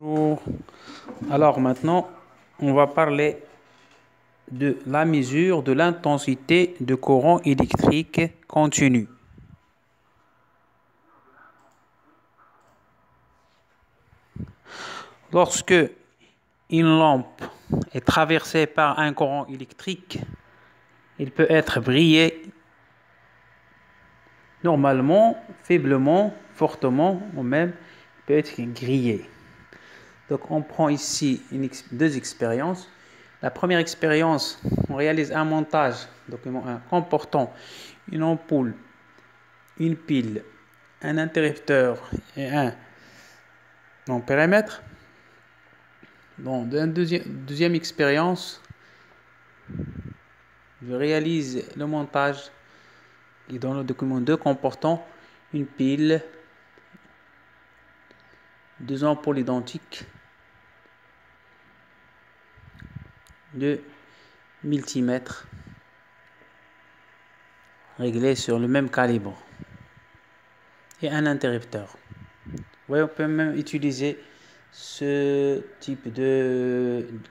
Bonjour. Alors maintenant, on va parler de la mesure de l'intensité de courant électrique continu. Lorsque une lampe est traversée par un courant électrique, il peut être brillé normalement, faiblement, fortement, ou même il peut être grillé. Donc on prend ici deux expériences. La première expérience, on réalise un montage document 1 comportant une ampoule, une pile, un interrupteur et un ampérimètre. Dans la deuxième expérience, je réalise le montage et dans le document 2 comportant une pile, deux ampoules identiques, deux multimètres réglés sur le même calibre et un interrupteur. Oui, on peut même utiliser ce type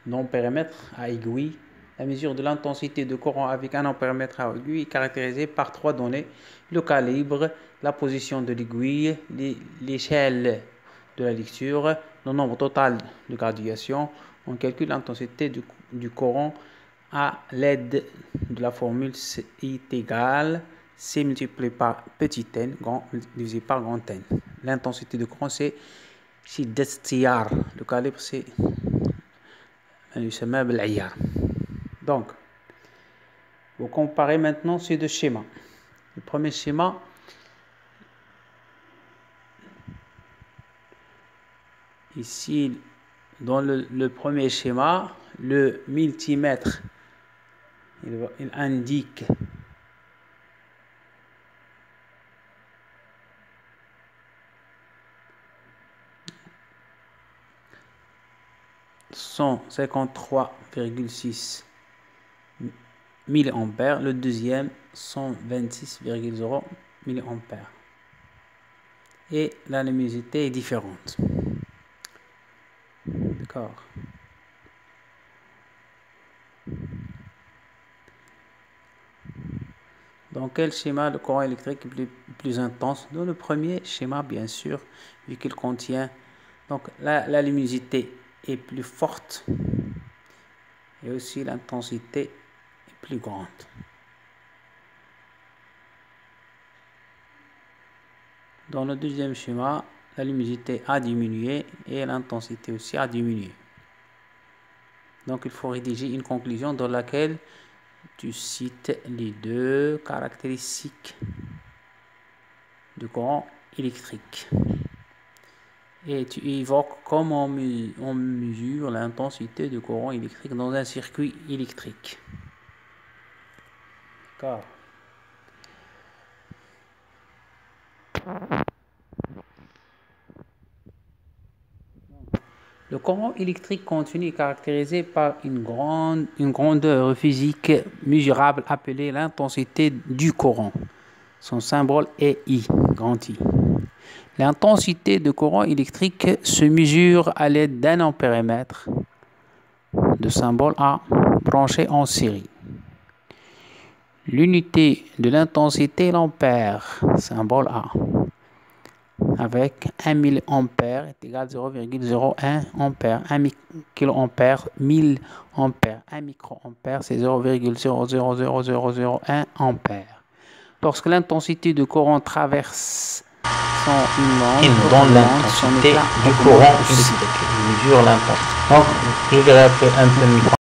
d'ampérimètre à aiguille. La mesure de l'intensité de courant avec un ampérimètre à aiguille est caractérisée par trois données: le calibre, la position de l'aiguille, l'échelle de la lecture, le nombre total de graduations. On calcule l'intensité du courant à l'aide de la formule C est égal C multiplié par petit n grand divisé par grand N. L'intensité de courant c'est شدة التيار. Le calibre c'est يسمى بالعيار. Donc, vous comparez maintenant ces deux schémas. Le premier schéma, ici, dans le premier schéma, le multimètre, il indique (153,6 mA), le deuxième 126,0 mA. Et la luminosité est différente. D'accord. Dans quel schéma le courant électrique est plus intense? Dans le premier schéma, bien sûr, vu qu'il contient. Donc la luminosité est plus forte et aussi l'intensité est plus grande. Dans le deuxième schéma, la luminosité a diminué et l'intensité aussi a diminué. Donc il faut rédiger une conclusion dans laquelle tu cites les deux caractéristiques du courant électrique. Et tu évoques comment on mesure l'intensité du courant électrique dans un circuit électrique. D'accord. Le courant électrique continu est caractérisé par une grandeur physique mesurable appelée l'intensité du courant. Son symbole est I, grand I. L'intensité de courant électrique se mesure à l'aide d'un ampérimètre de symbole A branché en série. L'unité de l'intensité est l'ampère, symbole A, avec 1 mA est égal à 0,01 ampère, 1 kA, 1000 ampères, 1 microampère, c'est 0,00001 ampère. Lorsque l'intensité de courant traverse une bande, l'intensité du courant électrique mesure l'intensité. Donc, je vais rappeler un peu le micro.